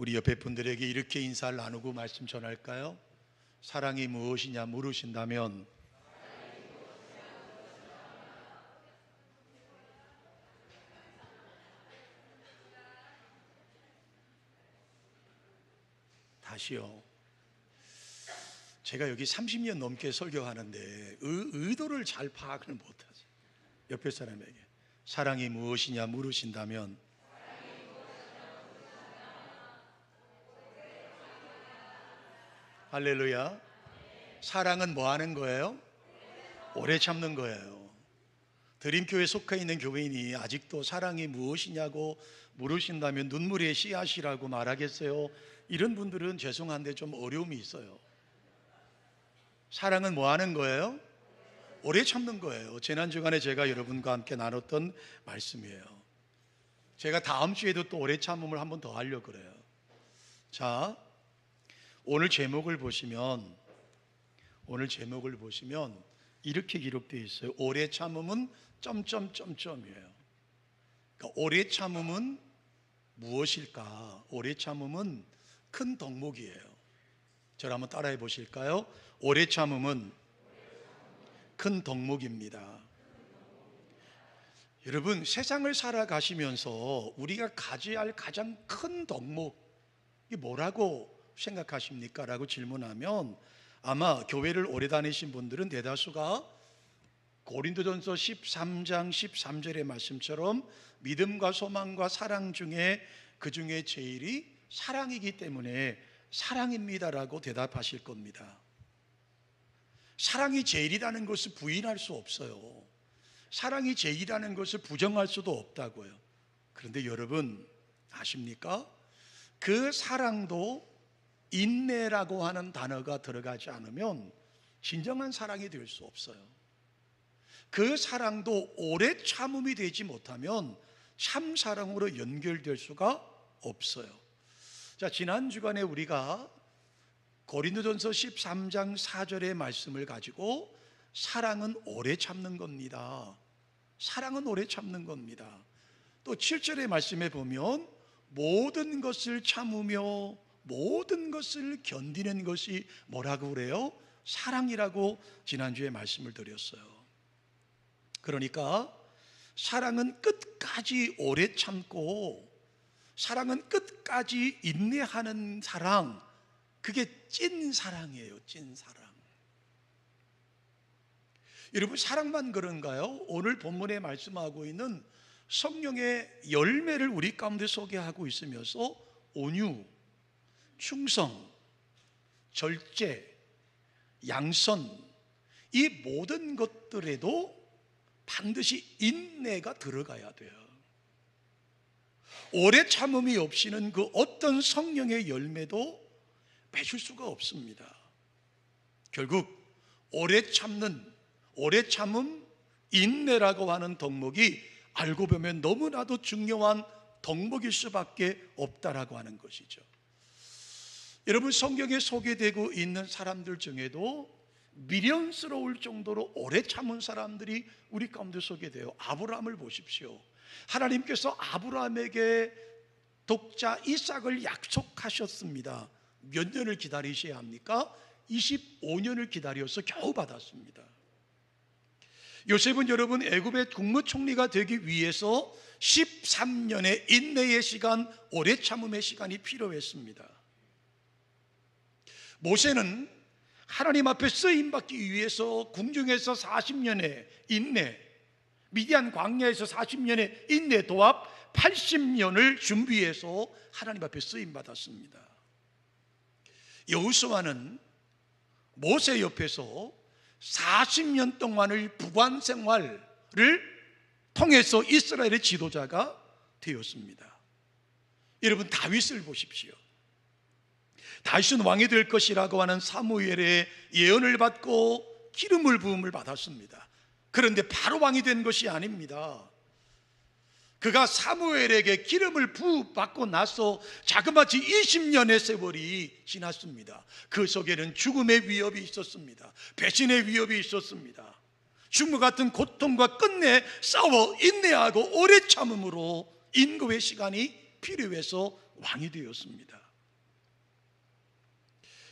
우리 옆에 분들에게 이렇게 인사를 나누고 말씀 전할까요? 사랑이 무엇이냐 물으신다면 다시요. 제가 여기 30년 넘게 설교하는데 의도를 잘 파악을 못하죠. 옆에 사람에게 사랑이 무엇이냐 물으신다면 할렐루야. 사랑은 뭐 하는 거예요? 오래 참는 거예요. 드림교회에 속해 있는 교회인이 아직도 사랑이 무엇이냐고 물으신다면 눈물의 씨앗이라고 말하겠어요? 이런 분들은 죄송한데 좀 어려움이 있어요. 사랑은 뭐 하는 거예요? 오래 참는 거예요. 지난주간에 제가 여러분과 함께 나눴던 말씀이에요. 제가 다음 주에도 또 오래 참음을 한 번 더 하려고 그래요. 자, 오늘 제목을 보시면 이렇게 기록되어 있어요. 오래 참음은 점점점점이에요. 그러니까 오래 참음은 무엇일까? 오래 참음은 큰 덕목이에요. 저를 한번 따라해 보실까요? 오래 참음은 큰 덕목입니다. 여러분, 세상을 살아가시면서 우리가 가져야 할 가장 큰 덕목이 뭐라고 생각하십니까? 라고 질문하면 아마 교회를 오래 다니신 분들은 대다수가 고린도전서 13장 13절의 말씀처럼 믿음과 소망과 사랑 중에 그 중에 제일이 사랑이기 때문에 사랑입니다라고 대답하실 겁니다. 사랑이 제일이라는 것을 부인할 수 없어요. 사랑이 제일이라는 것을 부정할 수도 없다고요. 그런데 여러분 아십니까? 그 사랑도 인내라고 하는 단어가 들어가지 않으면 진정한 사랑이 될 수 없어요. 그 사랑도 오래 참음이 되지 못하면 참 사랑으로 연결될 수가 없어요. 자, 지난 주간에 우리가 고린도전서 13장 4절의 말씀을 가지고 사랑은 오래 참는 겁니다. 사랑은 오래 참는 겁니다. 또 7절의 말씀에 보면 모든 것을 참으며 모든 것을 견디는 것이 뭐라고 그래요? 사랑이라고 지난주에 말씀을 드렸어요. 그러니까 사랑은 끝까지 오래 참고 사랑은 끝까지 인내하는 사랑, 그게 찐 사랑이에요. 찐 사랑. 여러분, 사랑만 그런가요? 오늘 본문에 말씀하고 있는 성령의 열매를 우리 가운데 소개하고 있으면서 온유, 충성, 절제, 양선, 이 모든 것들에도 반드시 인내가 들어가야 돼요. 오래 참음이 없이는 그 어떤 성령의 열매도 맺을 수가 없습니다. 결국 오래 참음, 인내라고 하는 덕목이 알고 보면 너무나도 중요한 덕목일 수밖에 없다라고 하는 것이죠. 여러분, 성경에 소개되고 있는 사람들 중에도 미련스러울 정도로 오래 참은 사람들이 우리 가운데 소개돼요. 아브라함을 보십시오. 하나님께서 아브라함에게 독자 이삭을 약속하셨습니다. 몇 년을 기다리셔야 합니까? 25년을 기다려서 겨우 받았습니다. 요셉은 여러분 애굽의 국무총리가 되기 위해서 13년의 인내의 시간, 오래 참음의 시간이 필요했습니다. 모세는 하나님 앞에 쓰임받기 위해서 궁중에서 40년의 인내, 미디안 광야에서 40년의 인내 도합 80년을 준비해서 하나님 앞에 쓰임받았습니다. 여호수아는 모세 옆에서 40년 동안을 부관 생활을 통해서 이스라엘의 지도자가 되었습니다. 여러분, 다윗을 보십시오. 다윗은 왕이 될 것이라고 하는 사무엘의 예언을 받고 기름을 부음을 받았습니다. 그런데 바로 왕이 된 것이 아닙니다. 그가 사무엘에게 기름을 부받고 나서 자그마치 20년의 세월이 지났습니다. 그 속에는 죽음의 위협이 있었습니다. 배신의 위협이 있었습니다. 죽음과 같은 고통과 끝내 싸워 인내하고 오래 참음으로 인고의 시간이 필요해서 왕이 되었습니다.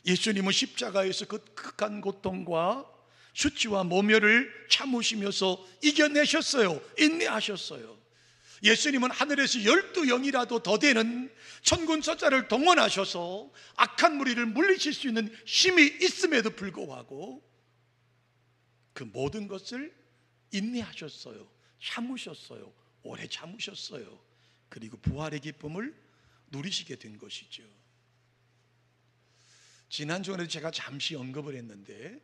예수님은 십자가에서 그 극한 고통과 수치와 모멸을 참으시면서 이겨내셨어요. 인내하셨어요. 예수님은 하늘에서 12영이라도 더 되는 천군 천사를 동원하셔서 악한 무리를 물리칠 수 있는 힘이 있음에도 불구하고 그 모든 것을 인내하셨어요. 참으셨어요. 오래 참으셨어요. 그리고 부활의 기쁨을 누리시게 된 것이죠. 지난주에 제가 잠시 언급을 했는데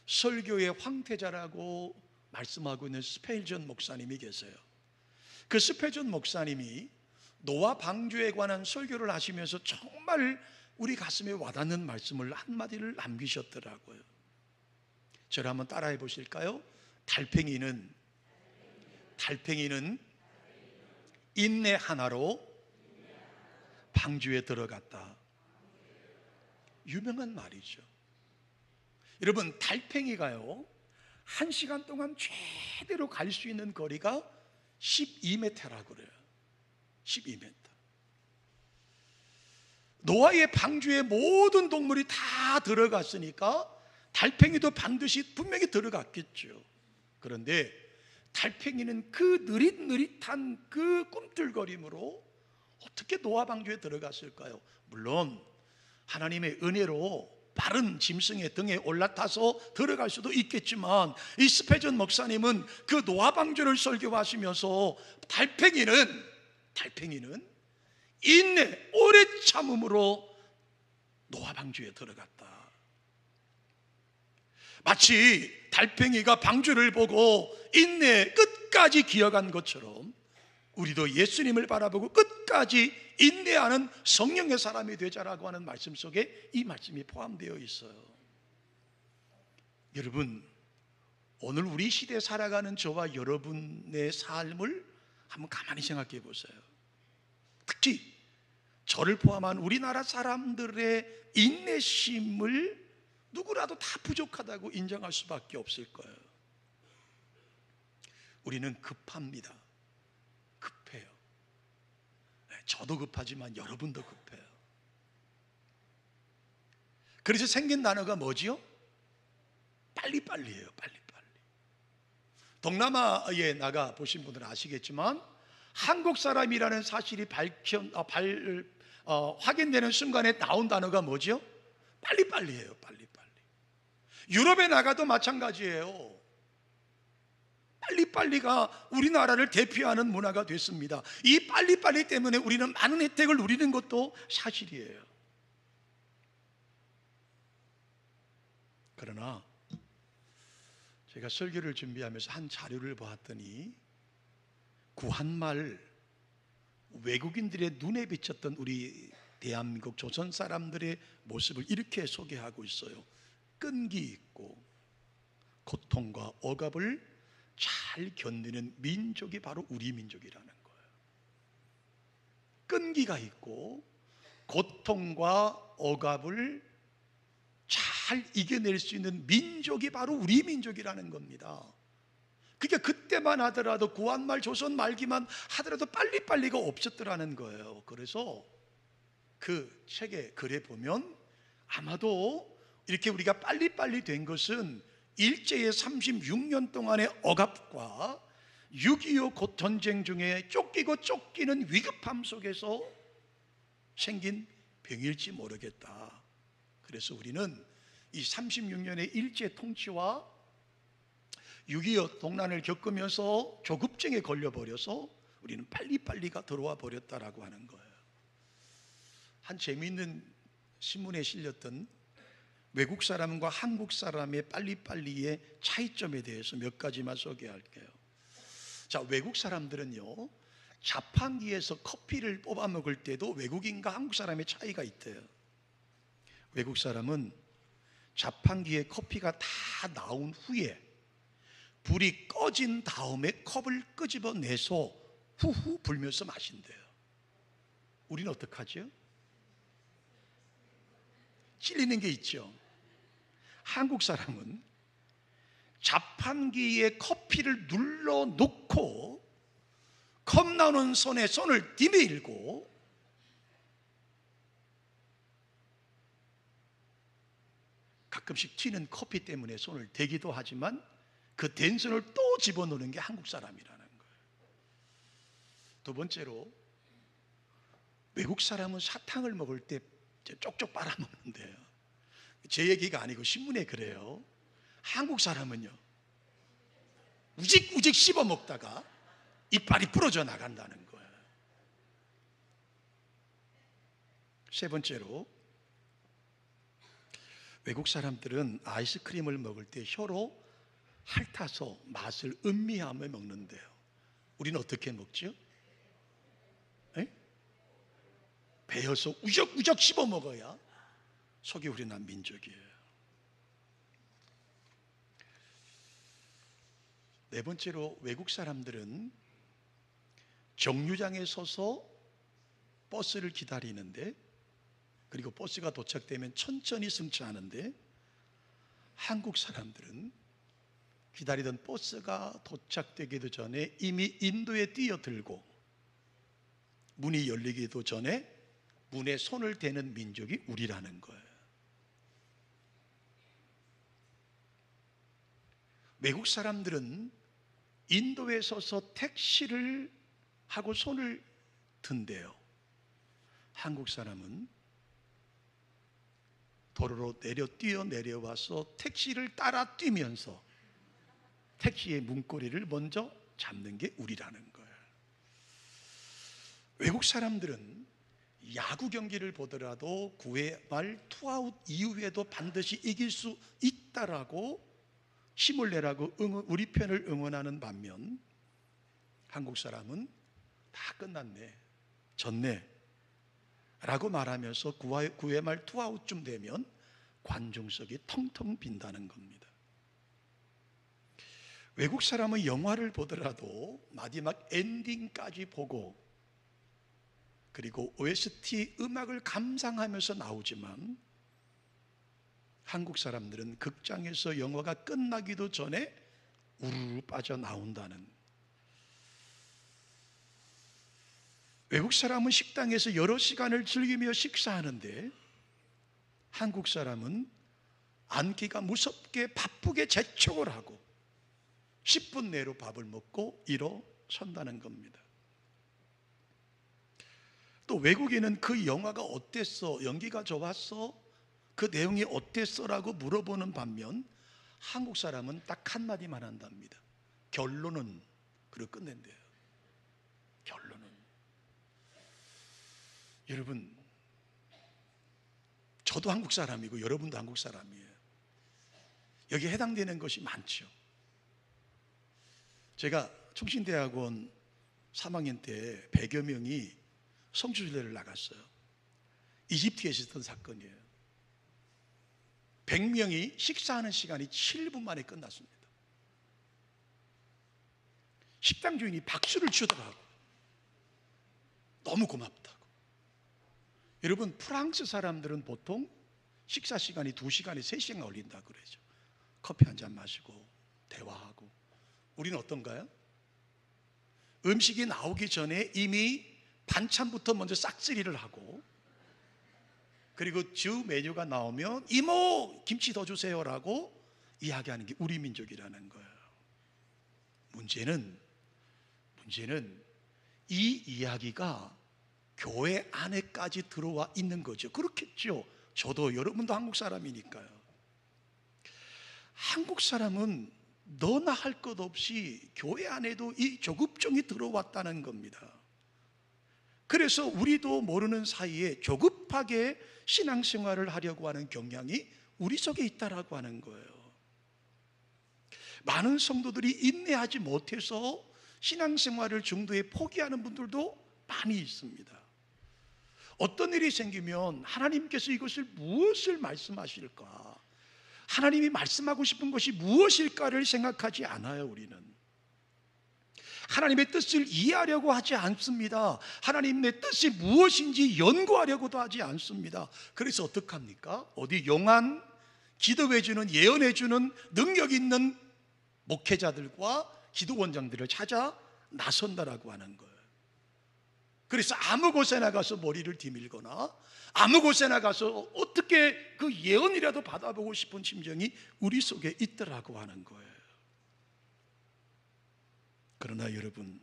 설교의 황태자라고 말씀하고 있는 스펠전 목사님이 계세요. 그 스펠전 목사님이 노아 방주에 관한 설교를 하시면서 정말 우리 가슴에 와닿는 말씀을 한마디를 남기셨더라고요. 저를 한번 따라해 보실까요? 달팽이는 인내 하나로 방주에 들어갔다. 유명한 말이죠. 여러분, 달팽이가요 1시간 동안 최대로 갈 수 있는 거리가 12m라고 그래요. 12m. 노아의 방주에 모든 동물이 다 들어갔으니까 달팽이도 반드시 분명히 들어갔겠죠. 그런데 달팽이는 그 느릿느릿한 그 꿈틀거림으로 어떻게 노아 방주에 들어갔을까요? 물론 하나님의 은혜로 빠른 짐승의 등에 올라타서 들어갈 수도 있겠지만 이 스페전 목사님은 그 노아 방주를 설교하시면서 달팽이는 인내, 오래 참음으로 노아 방주에 들어갔다. 마치 달팽이가 방주를 보고 인내 끝까지 기어간 것처럼 우리도 예수님을 바라보고 끝까지 인내하는 성령의 사람이 되자라고 하는 말씀 속에 이 말씀이 포함되어 있어요. 여러분, 오늘 우리 시대에 살아가는 저와 여러분의 삶을 한번 가만히 생각해 보세요. 특히 저를 포함한 우리나라 사람들의 인내심을 누구라도 다 부족하다고 인정할 수밖에 없을 거예요. 우리는 급합니다. 급해요. 저도 급하지만 여러분도 급해요. 그래서 생긴 단어가 뭐지요? 빨리빨리예요. 빨리빨리. 동남아에 나가 보신 분들은 아시겠지만 한국 사람이라는 사실이 확인되는 순간에 나온 단어가 뭐죠? 빨리빨리예요. 빨리빨리. 유럽에 나가도 마찬가지예요. 빨리빨리가 우리나라를 대표하는 문화가 됐습니다. 이 빨리빨리 때문에 우리는 많은 혜택을 누리는 것도 사실이에요. 그러나 제가 설교를 준비하면서 한 자료를 보았더니 구한말 외국인들의 눈에 비쳤던 우리 대한민국 조선 사람들의 모습을 이렇게 소개하고 있어요. 끈기 있고 고통과 억압을 잘 견디는 민족이 바로 우리 민족이라는 거예요. 끈기가 있고 고통과 억압을 잘 이겨낼 수 있는 민족이 바로 우리 민족이라는 겁니다. 그게 그때만 하더라도 구한말 조선 말기만 하더라도 빨리빨리가 없었더라는 거예요. 그래서 그 책에 글에 보면 아마도 이렇게 우리가 빨리빨리 된 것은 일제의 36년 동안의 억압과 6.25 전쟁 중에 쫓기고 쫓기는 위급함 속에서 생긴 병일지 모르겠다. 그래서 우리는 이 36년의 일제 통치와 6.25 동란을 겪으면서 조급증에 걸려버려서 우리는 빨리빨리가 들어와 버렸다라고 하는 거예요. 한 재미있는 신문에 실렸던 외국 사람과 한국 사람의 빨리빨리의 차이점에 대해서 몇 가지만 소개할게요. 자, 외국 사람들은요 자판기에서 커피를 뽑아 먹을 때도 외국인과 한국 사람의 차이가 있대요. 외국 사람은 자판기에 커피가 다 나온 후에 불이 꺼진 다음에 컵을 끄집어내서 후후 불면서 마신대요. 우리는 어떡하죠? 찔리는 게 있죠. 한국 사람은 자판기에 커피를 눌러 놓고 컵 나오는 손에 손을 디밀고 가끔씩 튀는 커피 때문에 손을 대기도 하지만 그 댄 손을 또 집어넣는 게 한국 사람이라는 거예요. 두 번째로, 외국 사람은 사탕을 먹을 때 쪽쪽 빨아먹는데요. 제 얘기가 아니고 신문에 그래요. 한국 사람은요, 우직우직 씹어 먹다가 이빨이 부러져 나간다는 거예요. 세 번째로, 외국 사람들은 아이스크림을 먹을 때 혀로 핥아서 맛을 음미하며 먹는데요. 우리는 어떻게 먹죠? 베어서 우적우적 씹어 먹어야 속이 우리나라 민족이에요. 네 번째로, 외국 사람들은 정류장에 서서 버스를 기다리는데, 그리고 버스가 도착되면 천천히 승차하는데, 한국 사람들은 기다리던 버스가 도착되기도 전에 이미 인도에 뛰어들고 문이 열리기도 전에 문에 손을 대는 민족이 우리라는 거예요. 외국 사람들은 인도에 서서 택시를 하고 손을 든대요. 한국 사람은 도로로 뛰어내려와서 택시를 따라 뛰면서 택시의 문고리를 먼저 잡는 게 우리라는 거예요. 외국 사람들은 야구 경기를 보더라도 9회 말 투아웃 이후에도 반드시 이길 수 있다라고 힘을 내라고 우리 편을 응원하는 반면, 한국 사람은 다 끝났네, 졌네 라고 말하면서 9회 말 투아웃쯤 되면 관중석이 텅텅 빈다는 겁니다. 외국 사람은 영화를 보더라도 마지막 엔딩까지 보고 그리고 OST 음악을 감상하면서 나오지만, 한국 사람들은 극장에서 영화가 끝나기도 전에 우르르 빠져나온다는. 외국 사람은 식당에서 여러 시간을 즐기며 식사하는데, 한국 사람은 앉기가 무섭게 바쁘게 재촉을 하고 10분 내로 밥을 먹고 일어선다는 겁니다. 또 외국인은 그 영화가 어땠어? 연기가 좋았어? 그 내용이 어땠어? 라고 물어보는 반면, 한국 사람은 딱 한마디만 한답니다. 결론은. 그리고 끝낸대요. 결론은. 여러분, 저도 한국 사람이고 여러분도 한국 사람이에요. 여기에 해당되는 것이 많죠. 제가 충신대학원 3학년 때 100여 명이 성주순례를 나갔어요. 이집트에 있었던 사건이에요. 100명이 식사하는 시간이 7분 만에 끝났습니다. 식당 주인이 박수를 치더라고. 너무 고맙다고. 여러분, 프랑스 사람들은 보통 식사 시간이 2시간에 3시간 걸린다고 그러죠. 커피 한 잔 마시고 대화하고. 우리는 어떤가요? 음식이 나오기 전에 이미 반찬부터 먼저 싹쓸이를 하고, 그리고 주 메뉴가 나오면 이모 김치 더 주세요라고 이야기하는 게 우리 민족이라는 거예요. 문제는 이 이야기가 교회 안에까지 들어와 있는 거죠. 그렇겠죠. 저도 여러분도 한국 사람이니까요. 한국 사람은 너나 할 것 없이 교회 안에도 이 조급종이 들어왔다는 겁니다. 그래서 우리도 모르는 사이에 조급하게 신앙생활을 하려고 하는 경향이 우리 속에 있다라고 하는 거예요. 많은 성도들이 인내하지 못해서 신앙생활을 중도에 포기하는 분들도 많이 있습니다. 어떤 일이 생기면 하나님께서 이것을 무엇을 말씀하실까, 하나님이 말씀하고 싶은 것이 무엇일까를 생각하지 않아요. 우리는 하나님의 뜻을 이해하려고 하지 않습니다. 하나님의 뜻이 무엇인지 연구하려고도 하지 않습니다. 그래서 어떡합니까? 어디 용한 기도해주는, 예언해주는 능력 있는 목회자들과 기도원장들을 찾아 나선다라고 하는 거예요. 그래서 아무 곳에나 가서 머리를 디밀거나 아무 곳에나 가서 어떻게 그 예언이라도 받아보고 싶은 심정이 우리 속에 있더라고 하는 거예요. 그러나 여러분,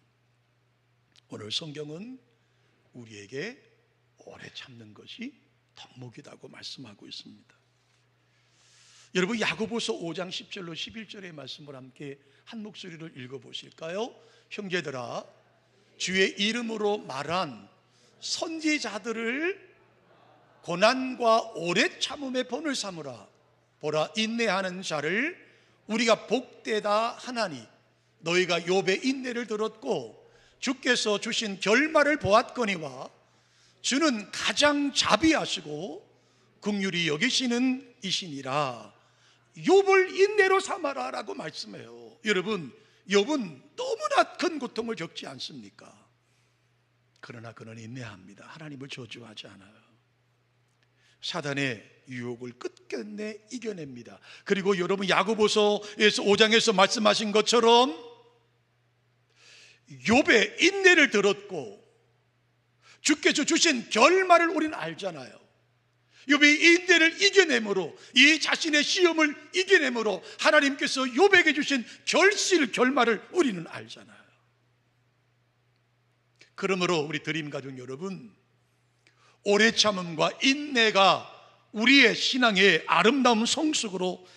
오늘 성경은 우리에게 오래 참는 것이 덕목이라고 말씀하고 있습니다. 여러분, 야고보서 5장 10절로 11절의 말씀을 함께 한 목소리로 읽어보실까요? 형제들아, 주의 이름으로 말한 선지자들을 고난과 오래 참음의 본을 삼으라. 보라, 인내하는 자를 우리가 복되다 하나니 너희가 욥의 인내를 들었고 주께서 주신 결말을 보았거니와 주는 가장 자비하시고 긍휼히 여기시는 이시니라. 욥을 인내로 삼아라 라고 말씀해요. 여러분, 욥은 너무나 큰 고통을 겪지 않습니까? 그러나 그는 인내합니다. 하나님을 저주하지 않아요. 사단의 유혹을 끝끝내 이겨냅니다. 그리고 여러분, 야고보서에서 5장에서 말씀하신 것처럼 욥의 인내를 들었고 주께서 주신 결말을 우리는 알잖아요. 욥이 인내를 이겨내므로, 이 자신의 시험을 이겨내므로 하나님께서 욥에게 주신 결말을 우리는 알잖아요. 그러므로 우리 드림 가족 여러분, 오래 참음과 인내가 우리의 신앙의 아름다운 성숙으로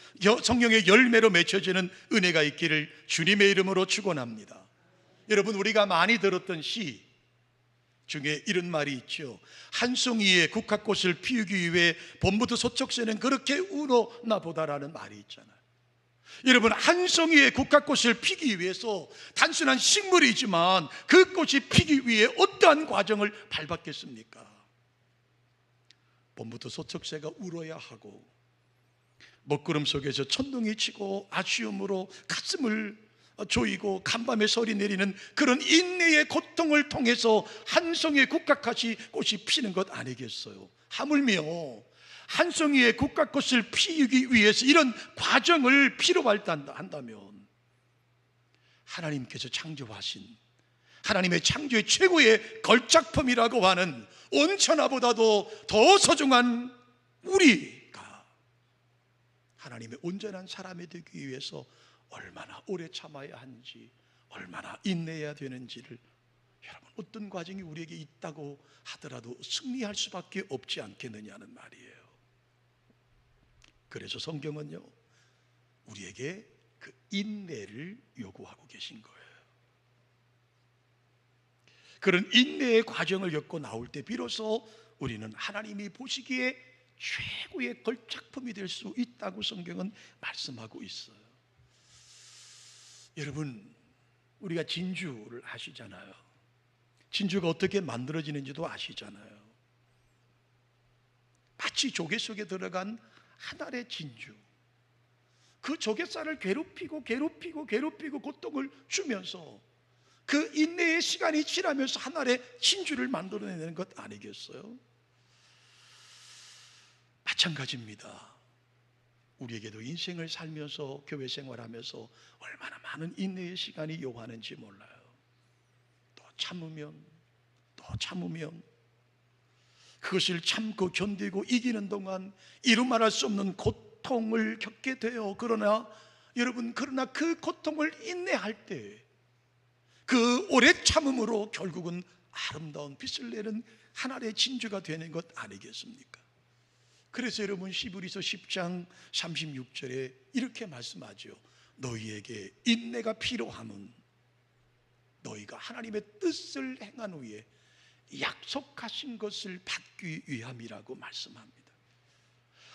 성령의 열매로 맺혀지는 은혜가 있기를 주님의 이름으로 축원합니다. 여러분, 우리가 많이 들었던 시 중에 이런 말이 있죠. 한 송이의 국화꽃을 피우기 위해 봄부터 소쩍새는 그렇게 우러나 보다라는 말이 있잖아요. 여러분, 한 송이의 국화꽃을 피기 위해서 단순한 식물이지만 그 꽃이 피기 위해 어떠한 과정을 밟았겠습니까? 봄부터 소쩍새가 울어야 하고 먹구름 속에서 천둥이 치고 아쉬움으로 가슴을 조이고 간밤에 소리 내리는 그런 인내의 고통을 통해서 한 송이의 국화꽃이 피는 것 아니겠어요? 하물며 한 송이의 국화꽃을 피우기 위해서 이런 과정을 필요로 한다면 하나님께서 창조하신 하나님의 창조의 최고의 걸작품이라고 하는 온천하보다도 더 소중한 우리가 하나님의 온전한 사람이 되기 위해서 얼마나 오래 참아야 하는지, 얼마나 인내해야 되는지를, 여러분, 어떤 과정이 우리에게 있다고 하더라도 승리할 수밖에 없지 않겠느냐는 말이에요. 그래서 성경은요, 우리에게 그 인내를 요구하고 계신 거예요. 그런 인내의 과정을 겪고 나올 때 비로소 우리는 하나님이 보시기에 최고의 걸작품이 될 수 있다고 성경은 말씀하고 있어요. 여러분, 우리가 진주를 아시잖아요. 진주가 어떻게 만들어지는지도 아시잖아요. 마치 조개 속에 들어간 한 알의 진주, 그 조개살을 괴롭히고 고통을 주면서 그 인내의 시간이 지나면서 한 알의 진주를 만들어내는 것 아니겠어요? 마찬가지입니다. 우리에게도 인생을 살면서, 교회 생활하면서 얼마나 많은 인내의 시간이 요구하는지 몰라요. 또 참으면 그것을 참고 견디고 이기는 동안 이루 말할 수 없는 고통을 겪게 돼요. 그러나 여러분, 그 고통을 인내할 때 그 오래 참음으로 결국은 아름다운 빛을 내는 하나의 진주가 되는 것 아니겠습니까? 그래서 여러분, 히브리서 10장 36절에 이렇게 말씀하죠. 너희에게 인내가 필요함은 너희가 하나님의 뜻을 행한 후에 약속하신 것을 받기 위함이라고 말씀합니다.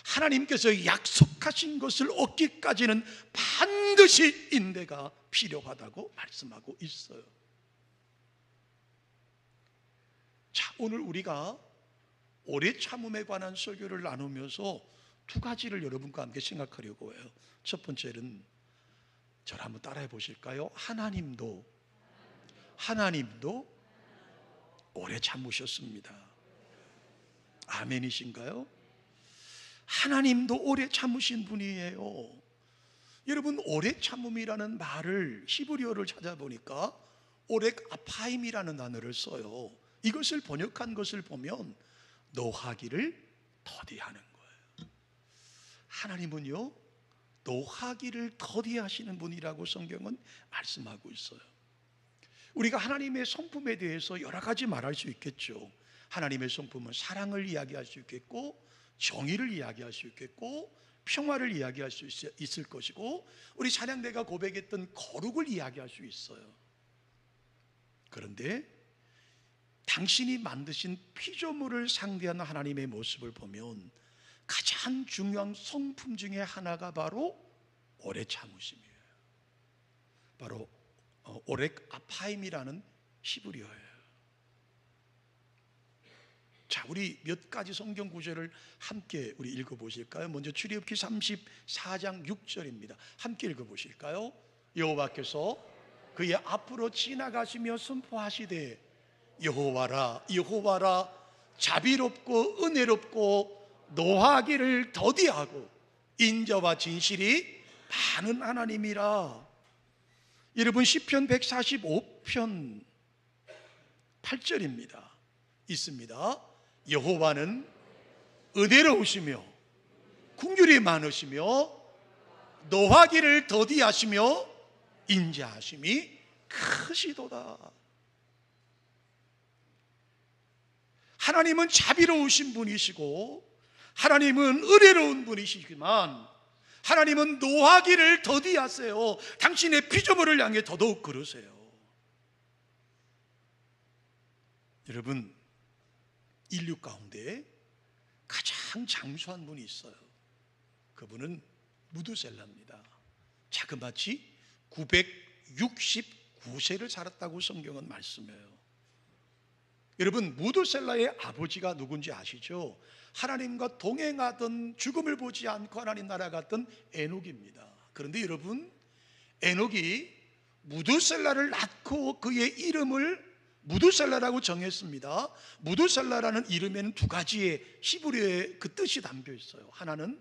하나님께서 약속하신 것을 얻기까지는 반드시 인내가 필요하다고 말씀하고 있어요. 자, 오늘 우리가 오래 참음에 관한 설교를 나누면서 두 가지를 여러분과 함께 생각하려고 해요. 첫 번째는 저를 한번 따라해 보실까요? 하나님도 오래 참으셨습니다. 아멘이신가요? 하나님도 오래 참으신 분이에요. 여러분, 오래 참음이라는 말을 히브리어를 찾아보니까 오렉 아파임이라는 단어를 써요. 이것을 번역한 것을 보면 노하기를 더디하는 거예요. 하나님은요, 노하기를 더디하시는 분이라고 성경은 말씀하고 있어요. 우리가 하나님의 성품에 대해서 여러 가지 말할 수 있겠죠. 하나님의 성품은 사랑을 이야기할 수 있겠고, 정의를 이야기할 수 있겠고, 평화를 이야기할 수 있을 것이고, 우리 찬양대가 고백했던 거룩을 이야기할 수 있어요. 그런데 당신이 만드신 피조물을 상대하는 하나님의 모습을 보면 가장 중요한 성품 중에 하나가 바로 오래 참으심이에요. 바로 오렉 아파임이라는 히브리어예요. 자, 우리 몇 가지 성경 구절을 함께 우리 읽어보실까요? 먼저 출애굽기 34장 6절입니다. 함께 읽어보실까요? 여호와께서 그의 앞으로 지나가시며 선포하시되 여호와라 여호와라 자비롭고 은혜롭고 노하기를 더디하고 인자와 진실이 많은 하나님이라. 여러분, 시편 145편 8절입니다. 있습니다. 여호와는 은혜로우시며 긍휼이 많으시며 노하기를 더디하시며 인자하심이 크시도다. 하나님은 자비로우신 분이시고 하나님은 은혜로운 분이시지만 하나님은 노하기를 더디하세요. 당신의 피조물을 향해 더더욱 그러세요. 여러분, 인류 가운데 가장 장수한 분이 있어요. 그분은 무두셀라입니다. 자그마치 969세를 살았다고 성경은 말씀해요. 여러분, 무두셀라의 아버지가 누군지 아시죠? 하나님과 동행하던, 죽음을 보지 않고 하나님 나라 갔던 에녹입니다. 그런데 여러분, 에녹이 무두셀라를 낳고 그의 이름을 무두셀라라고 정했습니다. 무두셀라라는 이름에는 두 가지의 히브리어의 그 뜻이 담겨 있어요. 하나는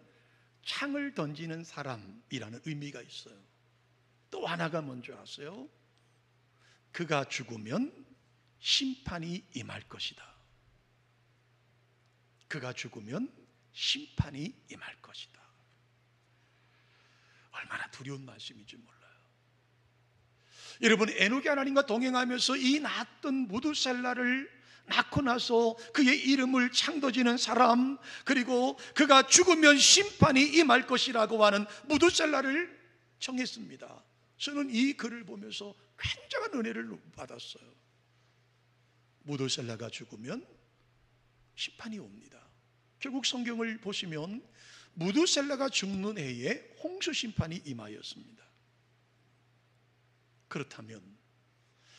창을 던지는 사람이라는 의미가 있어요. 또 하나가 뭔지 아세요? 그가 죽으면 심판이 임할 것이다. 그가 죽으면 심판이 임할 것이다. 얼마나 두려운 말씀인지 몰라요. 여러분, 에녹이 하나님과 동행하면서 이 낳았던 무두셀라를 낳고 나서 그의 이름을 창더지는 사람, 그리고 그가 죽으면 심판이 임할 것이라고 하는 무두셀라를 정했습니다. 저는 이 글을 보면서 굉장한 은혜를 받았어요. 무두셀라가 죽으면 심판이 옵니다. 결국 성경을 보시면 무두셀라가 죽는 해에 홍수 심판이 임하였습니다. 그렇다면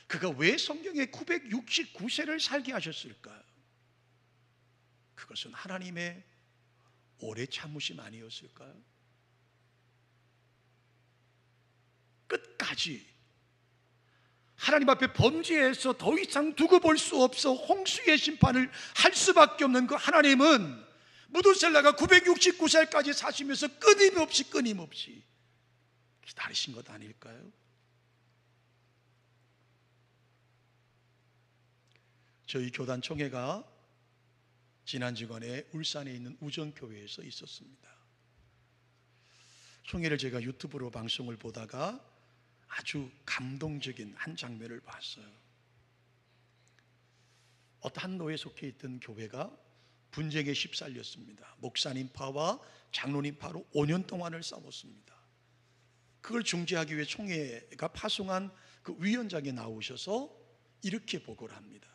그가 왜 성경에 969세를 살게 하셨을까요? 그것은 하나님의 오래 참으심 아니었을까요? 끝까지 하나님 앞에 범죄해서 더 이상 두고 볼 수 없어 홍수의 심판을 할 수밖에 없는 그 하나님은 무두셀라가 969살까지 사시면서 끊임없이 기다리신 것 아닐까요? 저희 교단 총회가 지난 주간에 울산에 있는 우정교회에서 있었습니다. 총회를 제가 유튜브로 방송을 보다가 아주 감동적인 한 장면을 봤어요. 어떤 노예에 속해 있던 교회가 분쟁에 휩쓸렸습니다. 목사님파와 장로님파로 5년 동안을 싸웠습니다. 그걸 중재하기 위해 총회가 파송한 그 위원장이 나오셔서 이렇게 보고를 합니다.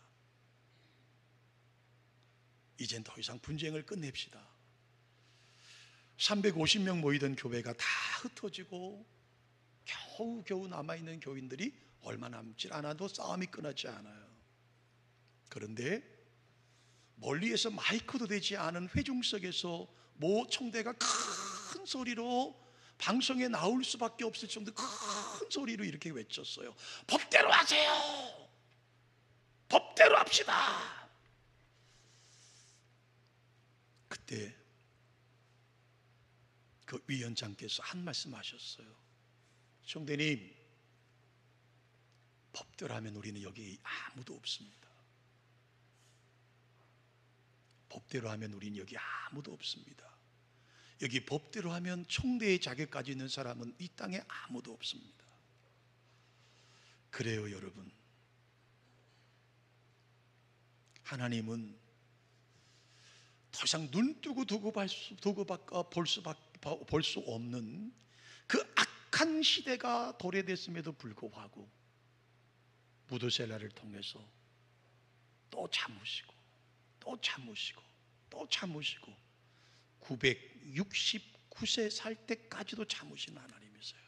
이젠 더 이상 분쟁을 끝냅시다. 350명 모이던 교회가 다 흩어지고 겨우 남아있는 교인들이 얼마 남지 않아도 싸움이 끝나지 않아요. 그런데 멀리에서 마이크도 되지 않은 회중석에서 모 총대가 큰 소리로 방송에 나올 수밖에 없을 정도 큰 소리로 이렇게 외쳤어요. 법대로 하세요. 법대로 합시다. 그때 그 위원장께서 한 말씀 하셨어요. 총대님, 법대로 하면 우리는 여기 아무도 없습니다. 법대로 하면 우린 여기 아무도 없습니다. 여기 법대로 하면 총대의 자격까지 있는 사람은 이 땅에 아무도 없습니다. 그래요, 여러분. 하나님은 더 이상 눈 뜨고 두고 볼 수 없는 그 악한 시대가 도래됐음에도 불구하고 무드셀라를 통해서 또 참으시고 또 참으시고 또 참으시고 969세 살 때까지도 참으신 하나님이세요.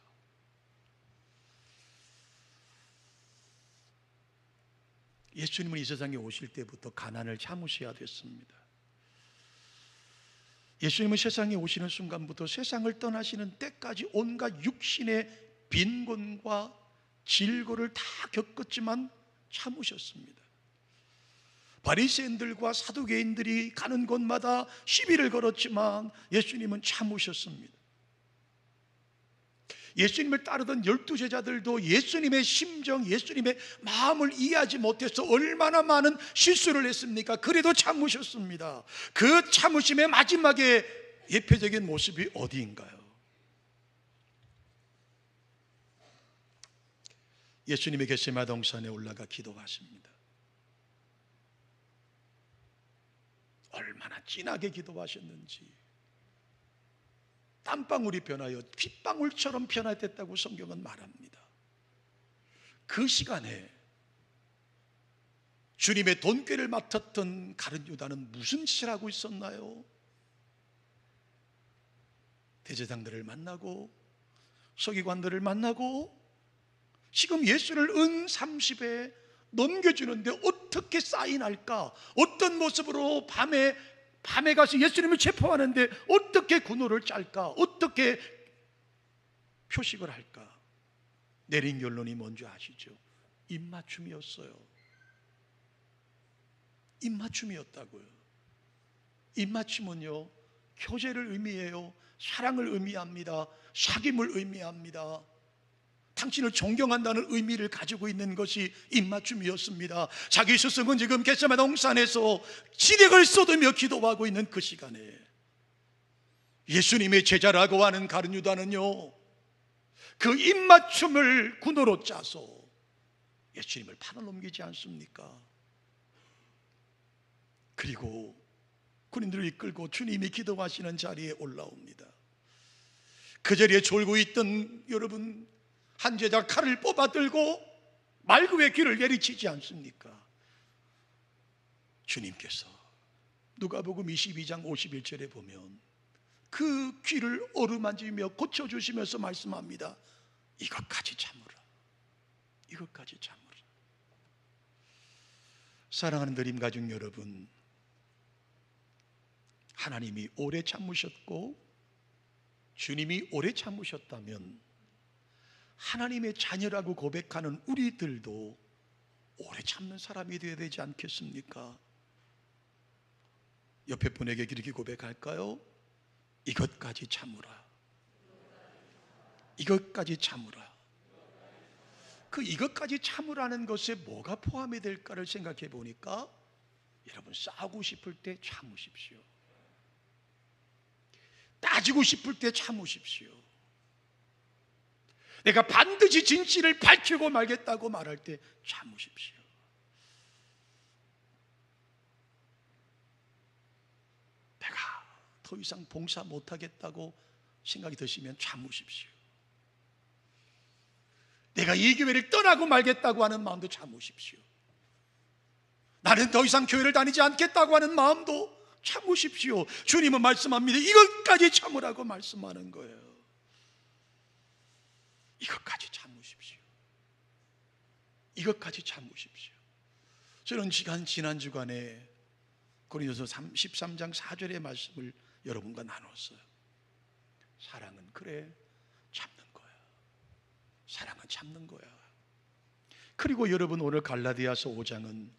예수님은 이 세상에 오실 때부터 가난을 참으셔야 됐습니다. 예수님은 세상에 오시는 순간부터 세상을 떠나시는 때까지 온갖 육신의 빈곤과 질고를 다 겪었지만 참으셨습니다. 바리새인들과 사두개인들이 가는 곳마다 시비를 걸었지만 예수님은 참으셨습니다. 예수님을 따르던 12제자들도 예수님의 심정, 예수님의 마음을 이해하지 못해서 얼마나 많은 실수를 했습니까? 그래도 참으셨습니다. 그 참으심의 마지막에 예표적인 모습이 어디인가요? 예수님이 겟세마네 동산에 올라가 기도하십니다. 얼마나 진하게 기도하셨는지, 땀방울이 변하여 핏방울처럼 변화됐다고 성경은 말합니다. 그 시간에 주님의 돈꾀를 맡았던 가룟 유다는 무슨 짓을 하고 있었나요? 대제사장들을 만나고 서기관들을 만나고 지금 예수를 은 30에 넘겨주는데 어떻게 사인할까? 어떤 모습으로 밤에 가서 예수님을 체포하는데 어떻게 군호를 짤까? 어떻게 표식을 할까? 내린 결론이 뭔지 아시죠? 입맞춤이었어요. 입맞춤이었다고요. 입맞춤은요, 교제를 의미해요. 사랑을 의미합니다. 사귐을 의미합니다. 당신을 존경한다는 의미를 가지고 있는 것이 입맞춤이었습니다. 자기 스승은 지금 겟세마네 동산에서 지렉을 쏟으며 기도하고 있는 그 시간에 예수님의 제자라고 하는 가룟 유다는요, 그 입맞춤을 군호로 짜서 예수님을 판을 넘기지 않습니까? 그리고 군인들을 이끌고 주님이 기도하시는 자리에 올라옵니다. 그 자리에 졸고 있던 여러분, 한 제자 칼을 뽑아 들고 말그의 귀를 내리치지 않습니까? 주님께서 누가복음 22장 51절에 보면 그 귀를 어루만지며 고쳐주시면서 말씀합니다. 이것까지 참으라. 이것까지 참으라. 사랑하는 드림가족 여러분, 하나님이 오래 참으셨고 주님이 오래 참으셨다면 하나님의 자녀라고 고백하는 우리들도 오래 참는 사람이 되어야 되지 않겠습니까? 옆에 분에게 이렇게 고백할까요? 이것까지 참으라. 이것까지 참으라. 그 이것까지 참으라는 것에 뭐가 포함이 될까를 생각해 보니까 여러분, 싸우고 싶을 때 참으십시오. 따지고 싶을 때 참으십시오. 내가 반드시 진실을 밝히고 말겠다고 말할 때 참으십시오. 내가 더 이상 봉사 못하겠다고 생각이 드시면 참으십시오. 내가 이 교회를 떠나고 말겠다고 하는 마음도 참으십시오. 나는 더 이상 교회를 다니지 않겠다고 하는 마음도 참으십시오. 주님은 말씀합니다. 이것까지 참으라고 말씀하는 거예요. 이것까지 참으십시오. 이것까지 참으십시오. 저는 지난 주간에 고린도서 13장 4절의 말씀을 여러분과 나눴어요. 사랑은 그래 참는 거야. 사랑은 참는 거야. 그리고 여러분, 오늘 갈라디아서 5장은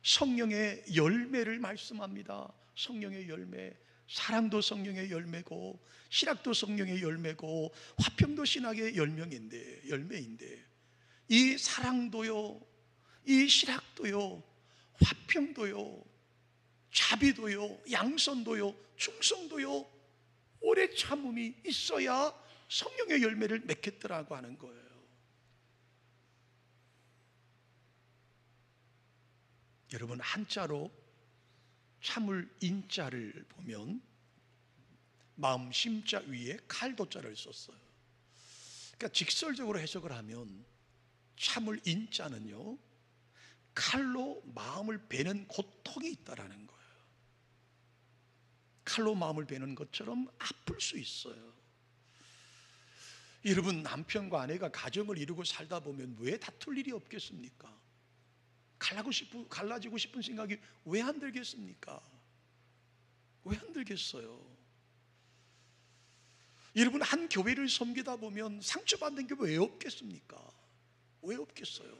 성령의 열매를 말씀합니다. 성령의 열매. 사랑도 성령의 열매고 신학도 성령의 열매고 화평도 신학의 열매인데 이 사랑도요, 이 신학도요, 화평도요, 자비도요, 양선도요, 충성도요, 오래 참음이 있어야 성령의 열매를 맺겠더라고 하는 거예요. 여러분, 한자로 참을 인자를 보면 마음 심자 위에 칼도자를 썼어요. 그러니까 직설적으로 해석을 하면 참을 인자는요, 칼로 마음을 베는 고통이 있다라는 거예요. 칼로 마음을 베는 것처럼 아플 수 있어요. 여러분, 남편과 아내가 가정을 이루고 살다 보면 왜 다툴 일이 없겠습니까? 갈라지고 싶은 생각이 왜 안 들겠습니까? 왜 안 들겠어요? 여러분, 한 교회를 섬기다 보면 상처받는 게 왜 없겠습니까? 왜 없겠어요?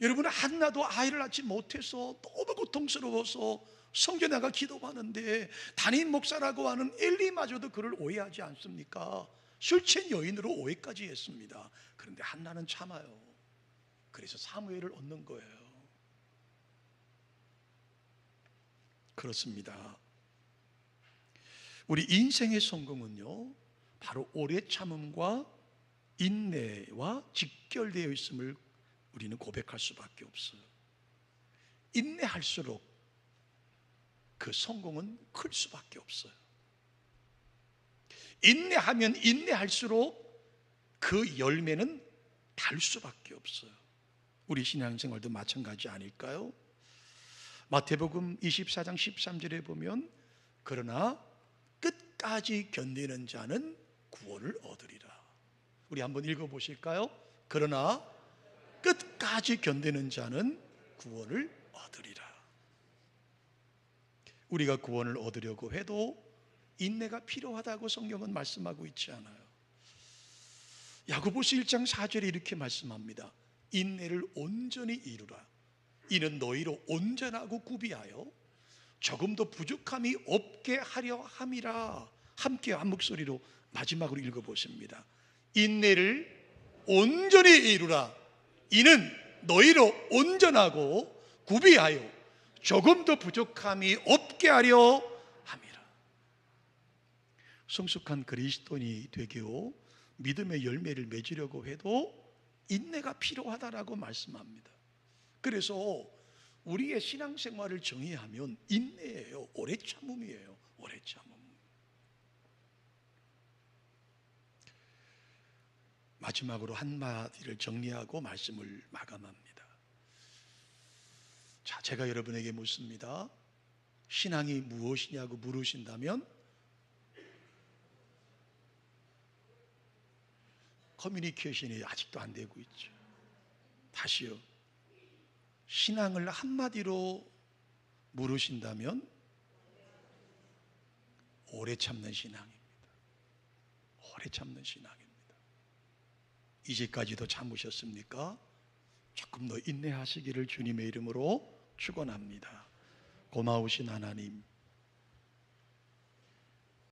여러분, 한나도 아이를 낳지 못해서 너무 고통스러워서 성전에가 기도하는데 담임 목사라고 하는 엘리마저도 그를 오해하지 않습니까? 술 취한 여인으로 오해까지 했습니다. 그런데 한나는 참아요. 그래서 사무엘을 얻는 거예요. 그렇습니다. 우리 인생의 성공은요, 바로 오래 참음과 인내와 직결되어 있음을 우리는 고백할 수밖에 없어요. 인내할수록 그 성공은 클 수밖에 없어요. 인내하면 인내할수록 그 열매는 달 수밖에 없어요. 우리 신앙생활도 마찬가지 아닐까요? 마태복음 24장 13절에 보면 그러나 끝까지 견디는 자는 구원을 얻으리라. 우리 한번 읽어보실까요? 그러나 끝까지 견디는 자는 구원을 얻으리라. 우리가 구원을 얻으려고 해도 인내가 필요하다고 성경은 말씀하고 있지 않아요. 야고보서 1장 4절에 이렇게 말씀합니다. 인내를 온전히 이루라. 이는 너희로 온전하고 구비하여 조금도 부족함이 없게 하려 함이라. 함께 한 목소리로 마지막으로 읽어보십니다. 인내를 온전히 이루라. 이는 너희로 온전하고 구비하여 조금도 부족함이 없게 하려 함이라. 성숙한 그리스도인이 되기로 믿음의 열매를 맺으려고 해도 인내가 필요하다라고 말씀합니다. 그래서 우리의 신앙생활을 정의하면 인내예요. 오래 참음이에요. 오래 참음. 마지막으로 한마디를 정리하고 말씀을 마감합니다. 자, 제가 여러분에게 묻습니다. 신앙이 무엇이냐고 물으신다면 커뮤니케이션이 아직도 안 되고 있죠. 다시요. 신앙을 한마디로 물으신다면 오래 참는 신앙입니다. 오래 참는 신앙입니다. 이제까지도 참으셨습니까? 조금 더 인내하시기를 주님의 이름으로 축원합니다. 고마우신 하나님,